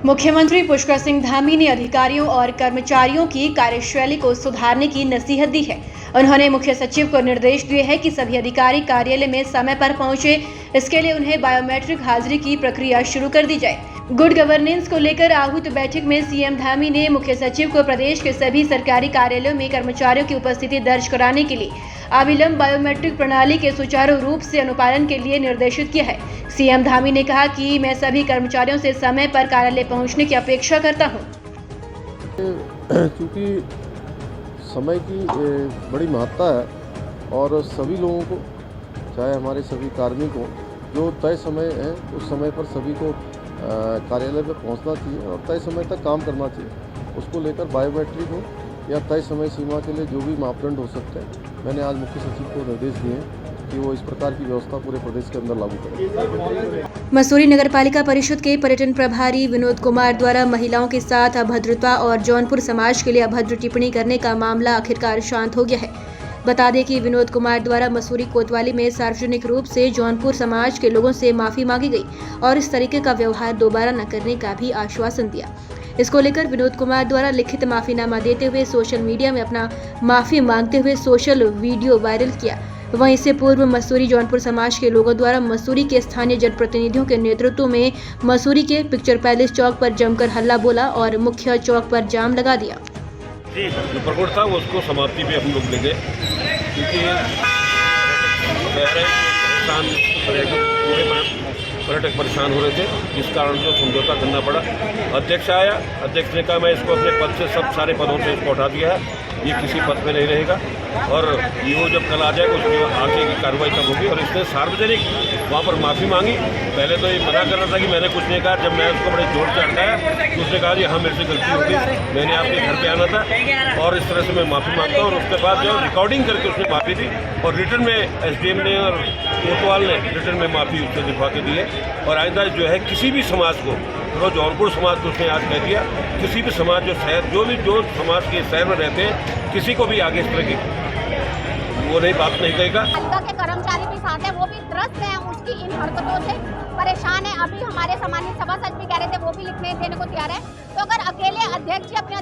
मुख्यमंत्री पुष्कर सिंह धामी ने अधिकारियों और कर्मचारियों की कार्यशैली को सुधारने की नसीहत दी है। उन्होंने मुख्य सचिव को निर्देश दिए हैं कि सभी अधिकारी कार्यालय में समय पर पहुंचे। इसके लिए उन्हें बायोमेट्रिक हाजिरी की प्रक्रिया शुरू कर दी जाए। गुड गवर्नेंस को लेकर आहूत बैठक में सीएम धामी ने मुख्य सचिव को प्रदेश के सभी सरकारी कार्यालयों में कर्मचारियों की उपस्थिति दर्ज कराने के लिए अविलंब बायोमेट्रिक प्रणाली के सुचारू रूप से अनुपालन के लिए निर्देशित किया है। सीएम धामी ने कहा कि मैं सभी कर्मचारियों से समय पर कार्यालय पहुंचने की अपेक्षा करता हूं। क्योंकि समय की बड़ी महत्ता है और सभी लोगों को, चाहे हमारे सभी कार्मिकों, जो तय समय है उस समय पर सभी को कार्यालय में पहुंचना चाहिए और तय समय तक काम करना चाहिए। उसको लेकर बायोमेट्रिक हो या तय समय सीमा के लिए जो भी मापदंड हो सकते हैं, मैंने आज मुख्य सचिव को निर्देश दिए हैं कि वो इस प्रकार की व्यवस्था पूरे प्रदेश के अंदर लागू करें। मसूरी नगरपालिका परिषद के पर्यटन प्रभारी विनोद कुमार द्वारा महिलाओं के साथ अभद्रता और जौनपुर समाज के लिए अभद्र टिप्पणी करने का मामला आखिरकार शांत हो गया है। बता दें कि विनोद कुमार द्वारा मसूरी कोतवाली में सार्वजनिक रूप से जौनपुर समाज के लोगों से माफी मांगी गई और इस तरीके का व्यवहार दोबारा न करने का भी आश्वासन दिया। इसको लेकर विनोद कुमार द्वारा लिखित माफीनामा देते हुए सोशल मीडिया में अपना माफी मांगते हुए सोशल वीडियो वायरल किया। वहीं इससे पूर्व मसूरी जौनपुर समाज के लोगों द्वारा मसूरी के स्थानीय जनप्रतिनिधियों के नेतृत्व में मसूरी के पिक्चर पैलेस चौक पर जमकर हल्ला बोला और मुख्य चौक पर जाम लगा दिया। जी, जो प्रकरण था उसको समाप्ति पे हम लोग ले गए, क्योंकि पर्यटक परेशान हो रहे थे, जिस कारण से समझौता करना पड़ा। अध्यक्ष आया, अध्यक्ष ने कहा मैं इसको अपने पद से, सब सारे पदों से इसको हटा दिया है, ये किसी पद में नहीं रहेगा और ये जब कल आ जाएगा उसकी आगे की कार्रवाई तब होगी। और इसने सार्वजनिक वहाँ पर माफ़ी मांगी। पहले तो ये मना कर रहा था कि मैंने कुछ नहीं कहा। जब मैं उसको बड़े जोर से हटाया तो उसने कहा कि हाँ मेरे से गलती हो गई, मैंने आपके घर पे आना था और इस तरह से मैं माफ़ी मांगता हूँ। और उसके बाद जो रिकॉर्डिंग करके उसने माफ़ी दी और रिटर्न में एसडीएम ने और कोतवाल ने रिटर्न में माफ़ी उससे दिखवा के दी है। और आइंदा जो है किसी भी समाज को, तो जौनपुर समाज को उसने आज कह दिया, किसी भी समाज जो समाज के शहर में रहते हैं, किसी को भी आगे इस तरह की वो नहीं बात नहीं कहेगा। पालिका के कर्मचारी भी साथ है, वो भी त्रस्त हैं उसकी इन हरकतों से, परेशान है। अभी हमारे सामान्य सभासद भी कह रहे थे, वो भी लिखने देने को तैयार है। तो अगर अकेले अध्यक्ष जी अपने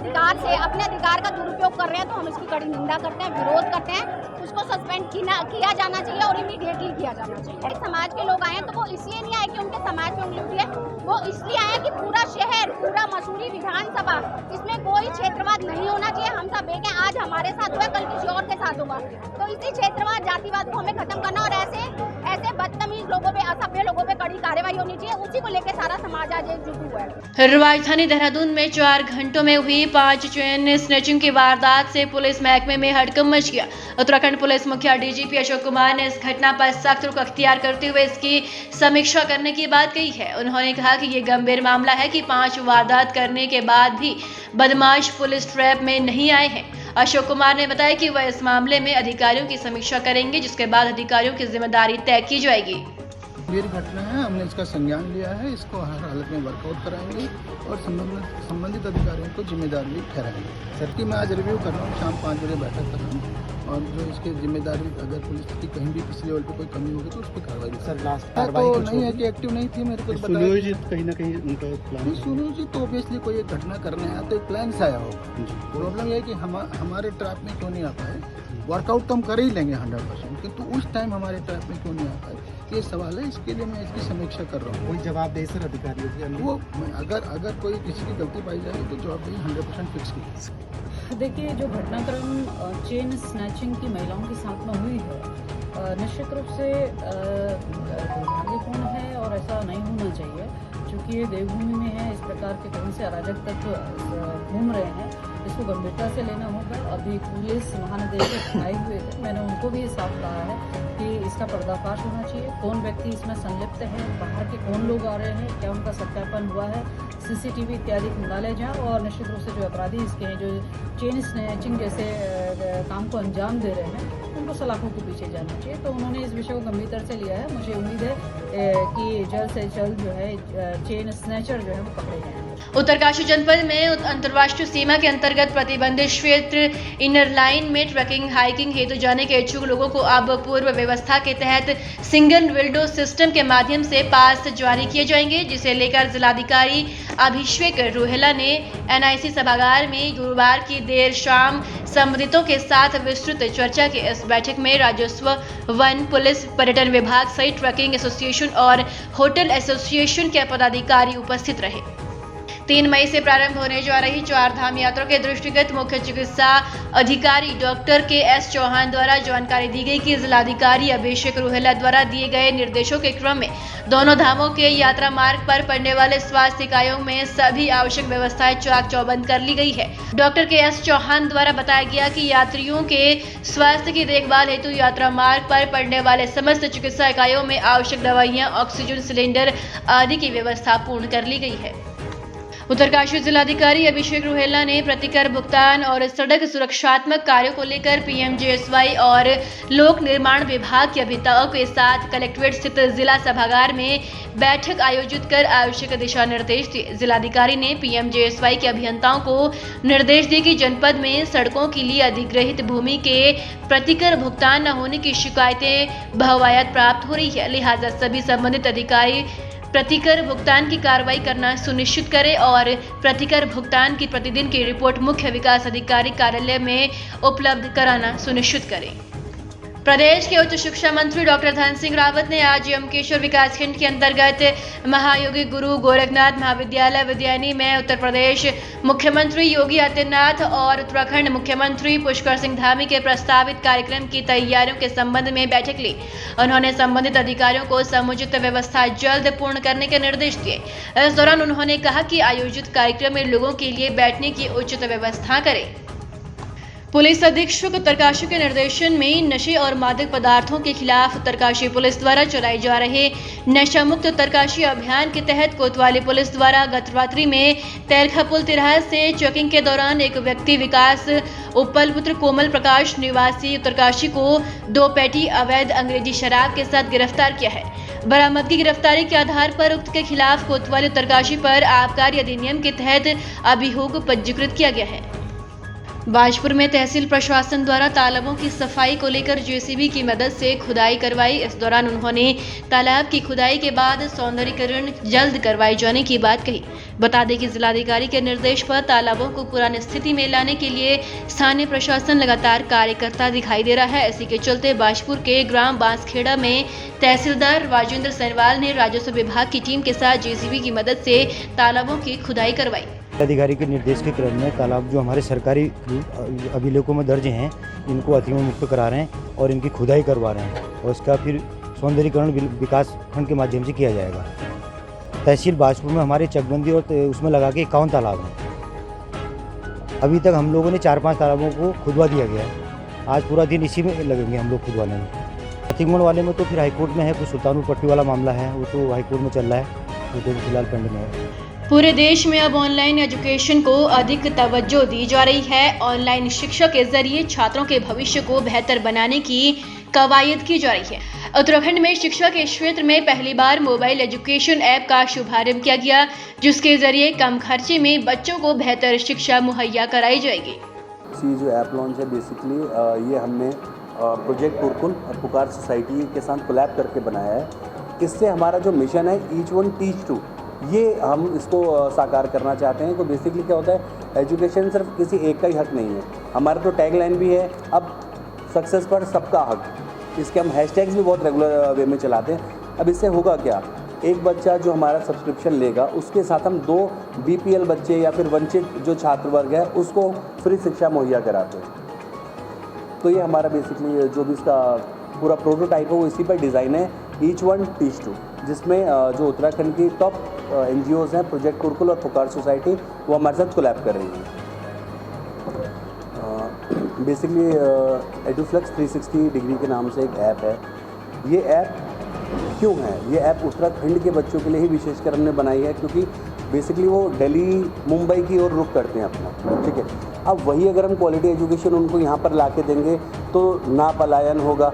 अधिकार का दुरुपयोग कर रहे हैं तो हम इसकी कड़ी निंदा करते हैं, विरोध करते हैं। उसको सस्पेंड किया जाना चाहिए और इमीडिएटली किया जाना चाहिए। समाज के लोग आए हैं तो वो इसलिए नहीं आए कि उनके समाज में उंगली उठी है, वो इसलिए आए कि पूरा शहर, पूरा मसूरी विधानसभा, इसमें कोई क्षेत्रवाद नहीं होना चाहिए। हम सब एक हैं, आज हमारे साथ हुआ, कल किसी और के साथ होगा। तो इसी क्षेत्रवाद, जातिवाद को हमें खत्म करना और ऐसे बदतमीज लोगों पे, असभ्य लोगों पे कड़ी कार्रवाई होनी चाहिए। उसी को लेकर सारा समाज आज एकजुट हुआ है। राजधानी देहरादून में 4 घंटों में हुई 5 चेन स्नैचिंग की वारदात से पुलिस महकमे में हड़कंप मच गया। उत्तराखंड पुलिस मुखिया डीजीपी अशोक कुमार ने इस घटना पर सख्त रुख अख्तियार करते हुए इसकी समीक्षा करने की बात कही है। उन्होंने कहा कि ये गंभीर मामला है कि 5 वारदात करने के बाद भी बदमाश पुलिस ट्रैप में नहीं आए हैं। अशोक कुमार ने बताया कि वह इस मामले में अधिकारियों की समीक्षा करेंगे, जिसके बाद अधिकारियों की जिम्मेदारी तय की जाएगी। गंभीर घटना है, हमने इसका संज्ञान लिया है, इसको हर हालत में वर्कआउट कराएंगे और संबंधित अधिकारियों को जिम्मेदार भी ठहराएंगे। सर की मैं आज रिव्यू कर रहा हूँ, शाम 5 बजे बैठक कर रहा हूँ और जो इसके जिम्मेदारी, अगर पुलिस की कहीं भी किसी लेवल पे कोई कमी होगी तो उस पर कार्रवाई। सर लास्ट तो नहीं है कि एक्टिव नहीं थी, मेरे को सुनियोजित कहीं ना कहीं उनका प्लान, सुनियोजित तो ऑब्वियसली कोई एक घटना करने आया तो एक प्लान से आया होगा। प्रॉब्लम यह है कि हमारे ट्रैप में क्यों नहीं आता है। वर्कआउट तो हम कर ही लेंगे 100%, किंतु उस टाइम हमारे ट्रैप में क्यों नहीं आता है, ये सवाल है। इसके लिए मैं इसकी समीक्षा कर रहा हूँ। कोई जवाब दे सर अधिकारियों के वो, अगर कोई किसी की गलती पाई जाए तो जवाबदेही 100% फिक्स की। देखिए, जो घटनाक्रम चेन स्नैचिंग की महिलाओं के साथ में हुई है, निश्चित रूप से दुर्भाग्यपूर्ण है और ऐसा नहीं होना चाहिए, क्योंकि ये देवभूमि में है। इस प्रकार के कौन से अराजक तत्व घूम रहे हैं, इसको गंभीरता से लेना होगा। अभी पुलिस महानिदेशक आए हुए थे, मैंने उनको भी साफ कहा है कि इसका पर्दाफाश होना चाहिए। कौन व्यक्ति इसमें संलिप्त है, बाहर के कौन लोग आ रहे हैं, क्या उनका सत्यापन हुआ है, सीसीटीवी इत्यादि डाले जाए और निश्चित रूप से जो अपराधी इसके हैं, जो चेन स्नैचिंग जैसे काम को अंजाम दे रहे हैं, उनको सलाखों के पीछे जाना चाहिए। तो उन्होंने इस विषय को गंभीरता से लिया है। मुझे उम्मीद है कि जल्द से जल्द जो है चेन स्नैचर जो है वो पकड़े जाएंगे। उत्तरकाशी जनपद में अंतर्राष्ट्रीय सीमा के अंतर्गत प्रतिबंधित क्षेत्र इनर लाइन में ट्रैकिंग हाइकिंग हेतु जाने के इच्छुक लोगों को अब पूर्व व्यवस्था के तहत सिंगल विंडो सिस्टम के माध्यम से पास जारी किए जाएंगे, जिसे लेकर जिलाधिकारी अभिषेक रुहेला ने एनआईसी सभागार में गुरुवार की देर शाम संबंधितों के साथ विस्तृत चर्चा की। इस बैठक में राजस्व, वन, पुलिस, पर्यटन विभाग सहित ट्रैकिंग एसोसिएशन और होटल एसोसिएशन के पदाधिकारी उपस्थित रहे। 3 मई से प्रारंभ होने जा रही 4 धाम यात्रा के दृष्टिगत मुख्य चिकित्सा अधिकारी डॉक्टर के.एस. चौहान द्वारा जानकारी दी गई कि जिलाधिकारी अभिषेक रुहेला द्वारा दिए गए निर्देशों के क्रम में दोनों धामों के यात्रा मार्ग पर पड़ने वाले स्वास्थ्य इकाइयों में सभी आवश्यक व्यवस्थाएं चाक चौबंद कर ली गई है। Doctor KS. चौहान द्वारा बताया गया कि यात्रियों के स्वास्थ्य की देखभाल हेतु यात्रा मार्ग पर पड़ने वाले समस्त चिकित्सा इकाइयों में आवश्यक दवाइयां, ऑक्सीजन सिलेंडर आदि की व्यवस्था पूर्ण कर ली गई है। उत्तरकाशी जिलाधिकारी अभिषेक रुहेला ने प्रतिकर भुगतान और सड़क सुरक्षात्मक कार्यों को लेकर पीएमजेएसवाई और लोक निर्माण विभाग के अभियंताओं के साथ कलेक्ट्रेट स्थित जिला सभागार में बैठक आयोजित कर आवश्यक दिशा निर्देश दिए। जिलाधिकारी ने पीएमजेएसवाई के अभियंताओं को निर्देश दिए कि जनपद में सड़कों के लिए अधिग्रहित भूमि के प्रतिकर भुगतान न होने की शिकायतें बहुआयत प्राप्त हो रही है, लिहाजा सभी संबंधित अधिकारी प्रतिकर भुगतान की कार्रवाई करना सुनिश्चित करें और प्रतिकर भुगतान की प्रतिदिन की रिपोर्ट मुख्य विकास अधिकारी कार्यालय में उपलब्ध कराना सुनिश्चित करें। प्रदेश के उच्च शिक्षा मंत्री डॉक्टर धन सिंह रावत ने आज यमकेश्वर विकासखंड के अंतर्गत महायोगी गुरु गोरखनाथ महाविद्यालय विद्यायनी में उत्तर प्रदेश मुख्यमंत्री योगी आदित्यनाथ और उत्तराखंड मुख्यमंत्री पुष्कर सिंह धामी के प्रस्तावित कार्यक्रम की तैयारियों के संबंध में बैठक ली। उन्होंने संबंधित अधिकारियों को समुचित व्यवस्था जल्द पूर्ण करने के निर्देश दिए। इस दौरान उन्होंने कहा कि आयोजित कार्यक्रम में लोगों के लिए बैठने की उचित व्यवस्था करें। पुलिस अधीक्षक उत्तरकाशी के निर्देशन में नशे और मादक पदार्थों के खिलाफ उत्तरकाशी पुलिस द्वारा चलाए जा रहे नशा मुक्त उत्तरकाशी अभियान के तहत कोतवाली पुलिस द्वारा गत रात्रि में तेलखा पुल तिराहा से चेकिंग के दौरान एक व्यक्ति विकास उपल पुत्र कोमल प्रकाश निवासी उत्तरकाशी को 2 पेटी अवैध अंग्रेजी शराब के साथ गिरफ्तार किया है। बरामदगी गिरफ्तारी के आधार पर उक्त के खिलाफ कोतवाली उत्तरकाशी पर आबकारी अधिनियम के तहत अभियोग पंजीकृत किया गया है। बाजपुर में तहसील प्रशासन द्वारा तालाबों की सफाई को लेकर जेसीबी की मदद से खुदाई करवाई। इस दौरान उन्होंने तालाब की खुदाई के बाद सौंदर्यीकरण जल्द करवाए जाने की बात कही। बता दें कि जिलाधिकारी के निर्देश पर तालाबों को पुरानी स्थिति में लाने के लिए स्थानीय प्रशासन लगातार कार्य करता दिखाई दे रहा है। इसी के चलते बाजपुर के ग्राम बांसखेड़ा में तहसीलदार राजेंद्र सनवाल ने राजस्व विभाग की टीम के साथ जेसीबी की मदद से तालाबों की खुदाई करवाई। अधिकारी के निर्देश के क्रम में तालाब जो हमारे सरकारी अभिलेखों में दर्ज हैं, इनको अतिक्रमण मुक्त करा रहे हैं और इनकी खुदाई करवा रहे हैं और इसका फिर सौंदर्यीकरण विकास खंड के माध्यम से किया जाएगा। तहसील बाजपुर में हमारे चकबंदी और उसमें लगा के 51 तालाब हैं। अभी तक हम लोगों ने 4-5 तालाबों को खुदवा दिया गया है। आज पूरा दिन इसी में लगेंगे हम लोग खुदवाने में। अतिक्रमण वाले में तो फिर हाईकोर्ट में है, कुछ सुल्तानपुर पट्टी वाला मामला है, वो तो हाईकोर्ट में चल रहा है, वो तो फिलहाल पेंडिंग है। पूरे देश में अब ऑनलाइन एजुकेशन को अधिक तवज्जो दी जा रही है। ऑनलाइन शिक्षा के जरिए छात्रों के भविष्य को बेहतर बनाने की कवायद की जा रही है। उत्तराखंड में शिक्षा के क्षेत्र में पहली बार मोबाइल एजुकेशन ऐप का शुभारंभ किया गया, जिसके जरिए कम खर्चे में बच्चों को बेहतर शिक्षा मुहैया कराई जाएगी। ये जो ऐप लॉन्च है बेसिकली ये हमने प्रोजेक्ट गुरुकुल और पुकार सोसाइटी के साथ कोलैब करके बनाया है। इससे हमारा जो मिशन है ईच वन टीच टू, ये हम इसको साकार करना चाहते हैं। तो बेसिकली क्या होता है, एजुकेशन सिर्फ किसी एक का ही हक नहीं है। हमारा तो टैगलाइन भी है, अब सक्सेस पर सबका हक। इसके हम हैशटैग्स भी बहुत रेगुलर वे में चलाते हैं। अब इससे होगा क्या, एक बच्चा जो हमारा सब्सक्रिप्शन लेगा उसके साथ हम 2 BPL बच्चे या फिर वंचित जो छात्र वर्ग है उसको फ्री शिक्षा मुहैया कराते हैं। तो ये हमारा बेसिकली जो भी इसका पूरा प्रोटोटाइप है वो इसी पर डिज़ाइन है, ईच वन टीच टू, जिसमें जो उत्तराखंड की टॉप NGOs हैं, प्रोजेक्ट गुरुकुल और पुकार सोसाइटी, वो हमारे साथ कोलैब कर रही हैं। बेसिकली एडुफ्लेक्स 360 डिग्री के नाम से एक ऐप है। ये ऐप क्यों है, ये ऐप उत्तराखंड के बच्चों के लिए ही विशेषकर हमने बनाई है, क्योंकि बेसिकली वो दिल्ली मुंबई की ओर रुख करते हैं अपना, ठीक है। अब वही अगर हम क्वालिटी एजुकेशन उनको यहाँ पर ला के देंगे तो ना पलायन होगा,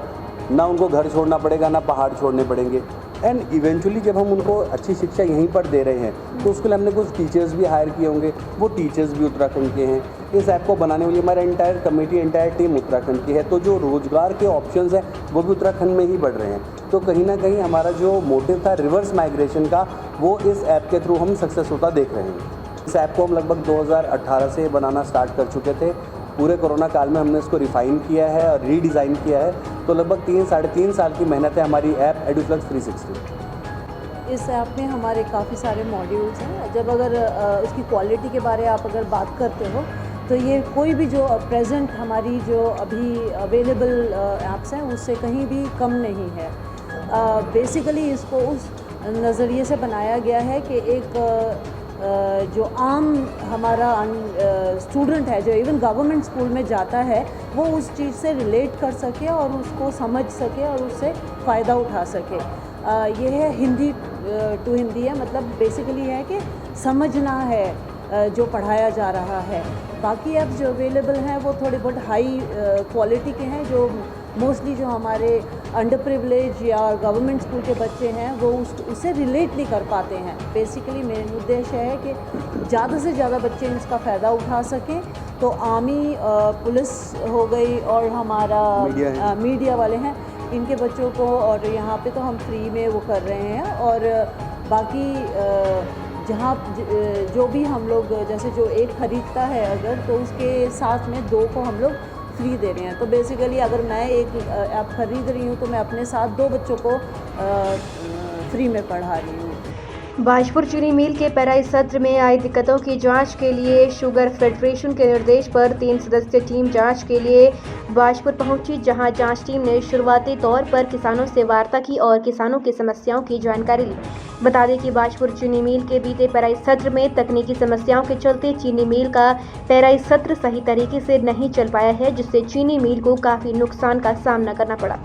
ना उनको घर छोड़ना पड़ेगा, ना पहाड़ छोड़ने पड़ेंगे। एंड इवेंचुअली जब हम उनको अच्छी शिक्षा यहीं पर दे रहे हैं तो उसके लिए हमने कुछ टीचर्स भी हायर किए होंगे, वो टीचर्स भी उत्तराखंड के हैं। इस ऐप को बनाने वाली हमारा entire committee, entire team Uttarakhand की है, तो जो रोज़गार के ऑप्शंस हैं वो भी उत्तराखंड में ही बढ़ रहे हैं। तो कहीं ना कहीं हमारा जो मोटिव था रिवर्स माइग्रेशन का, वो इस ऐप के थ्रू हम सक्सेस होता देख रहे हैं। इस ऐप को हम लगभग 2018 से बनाना स्टार्ट कर चुके थे। पूरे कोरोना काल में हमने इसको रिफ़ाइन किया है और रीडिज़ाइन किया है, तो लगभग 3-3.5 साल की मेहनत है हमारी ऐप एडुफ्लक्स 360। इस ऐप में हमारे काफ़ी सारे मॉड्यूल्स हैं। जब अगर उसकी क्वालिटी के बारे आप अगर बात करते हो तो ये कोई भी जो प्रेजेंट हमारी जो अभी अवेलेबल ऐप्स हैं उससे कहीं भी कम नहीं है। बेसिकली इसको उस नज़रिए से बनाया गया है कि एक जो आम हमारा स्टूडेंट है जो इवन गवर्नमेंट स्कूल में जाता है वो उस चीज़ से रिलेट कर सके और उसको समझ सके और उससे फ़ायदा उठा सके। ये है हिंदी टू हिंदी है, मतलब बेसिकली है कि समझना है जो पढ़ाया जा रहा है। बाकी ऐप्स जो अवेलेबल हैं वो थोड़े बहुत हाई क्वालिटी के हैं, जो मोस्टली जो हमारे अंडर प्रिविलेज या गवर्नमेंट स्कूल के बच्चे हैं वो उससे रिलेट नहीं कर पाते हैं। बेसिकली मेन उद्देश्य है कि ज़्यादा से ज़्यादा बच्चे इसका फ़ायदा उठा सकें। तो आर्मी, पुलिस हो गई और हमारा मीडिया वाले हैं, इनके बच्चों को, और यहाँ पे तो हम फ्री में वो कर रहे हैं। और बाकी जहाँ जो भी हम लोग जैसे जो एक ख़रीदता है अगर, तो उसके साथ में 2 को हम लोग फ्री दे रहे हैं। तो बेसिकली अगर मैं एक ऐप ख़रीद रही हूँ तो मैं अपने साथ 2 बच्चों को फ्री में पढ़ा रही हूँ। बाजपुर चीनी मिल के पेराई सत्र में आई दिक्कतों की जांच के लिए शुगर फेडरेशन के निर्देश पर 3 सदस्यीय टीम जांच के लिए बाजपुर पहुंची, जहां जांच टीम ने शुरुआती तौर पर किसानों से वार्ता की और किसानों की समस्याओं की जानकारी ली। बता दें कि बाजपुर चीनी मिल के बीते पेराई सत्र में तकनीकी समस्याओं के चलते चीनी मिल का पेराई सत्र सही तरीके से नहीं चल पाया है, जिससे चीनी मिल को काफ़ी नुकसान का सामना करना पड़ा।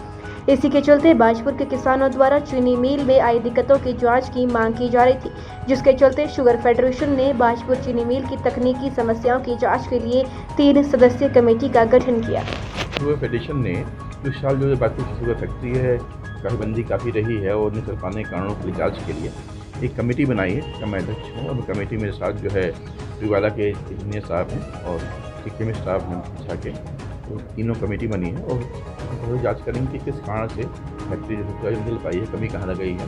इसी के चलते बाजपुर के किसानों द्वारा चीनी मिल में आई दिक्कतों की जांच की मांग की जा रही थी, जिसके चलते शुगर फेडरेशन ने बाजपुर चीनी मिल की तकनीकी समस्याओं की जांच के लिए 3 सदस्यीय कमेटी का गठन किया। शुगर फेडरेशन ने इस साल जो बाजपुर की शुगर फैक्ट्री है काफी काफ़ी रही है और नहीं चल पाने के कारणों की जाँच के लिए एक कमेटी बनाई है, जिसका मैं अध्यक्ष हूँ। और कमेटी मेरे साथ जो है रिवाला के इंजीनियर साहब हैं और केमिस्ट साहब हैं अच्छा के, तो तीनों कमेटी बनी है और जांच करेंगे कि किस कारण से फैक्ट्री जो है मिल पाई है, कमी कहाँ लग गई है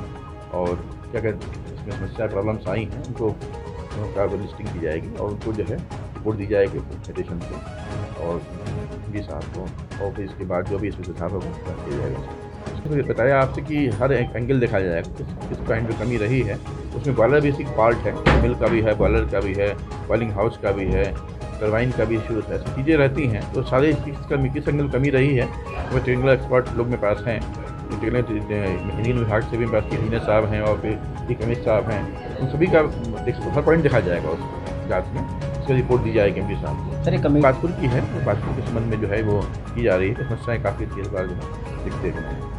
और क्या क्या इसमें समस्या प्रॉब्लम्स आई हैं, उनको लिस्टिंग की जाएगी और उनको जो है रिपोर्ट दी जाएगी फेडरेशन को और डी साहब को, और फिर इसके बाद जो भी इसमें सुधार होगा किया जाएगा। इसमें बताया आपसे कि हर एक एंगल दिखाया जाएगा, किस पॉइंट में कमी रही है। उसमें बॉयलर बेसिक पार्ट है, मिल का भी है, बॉयलर का भी है, बॉइलिंग हाउस का भी है, टरबाइन का भी इशू है, चीज़ें रहती हैं। तो सारे किस एंगल कमी रही है वो टेक्निकल एक्सपर्ट लोग मेरे पास हैं, इंजीनियर विभाग से भी मेरे पास इंजीनियर साहब हैं और फिर केमिस्ट साहब हैं, उन सभी का हर पॉइंट दिखाया जाएगा उस जाँच में, उसकी रिपोर्ट दी जाएगी एम डी साहब। सर बाजपुर की है, बाजपुर के संबंध में जो है वो की जा रही है, तो समस्याएँ काफ़ी देर बाद दिखते हैं।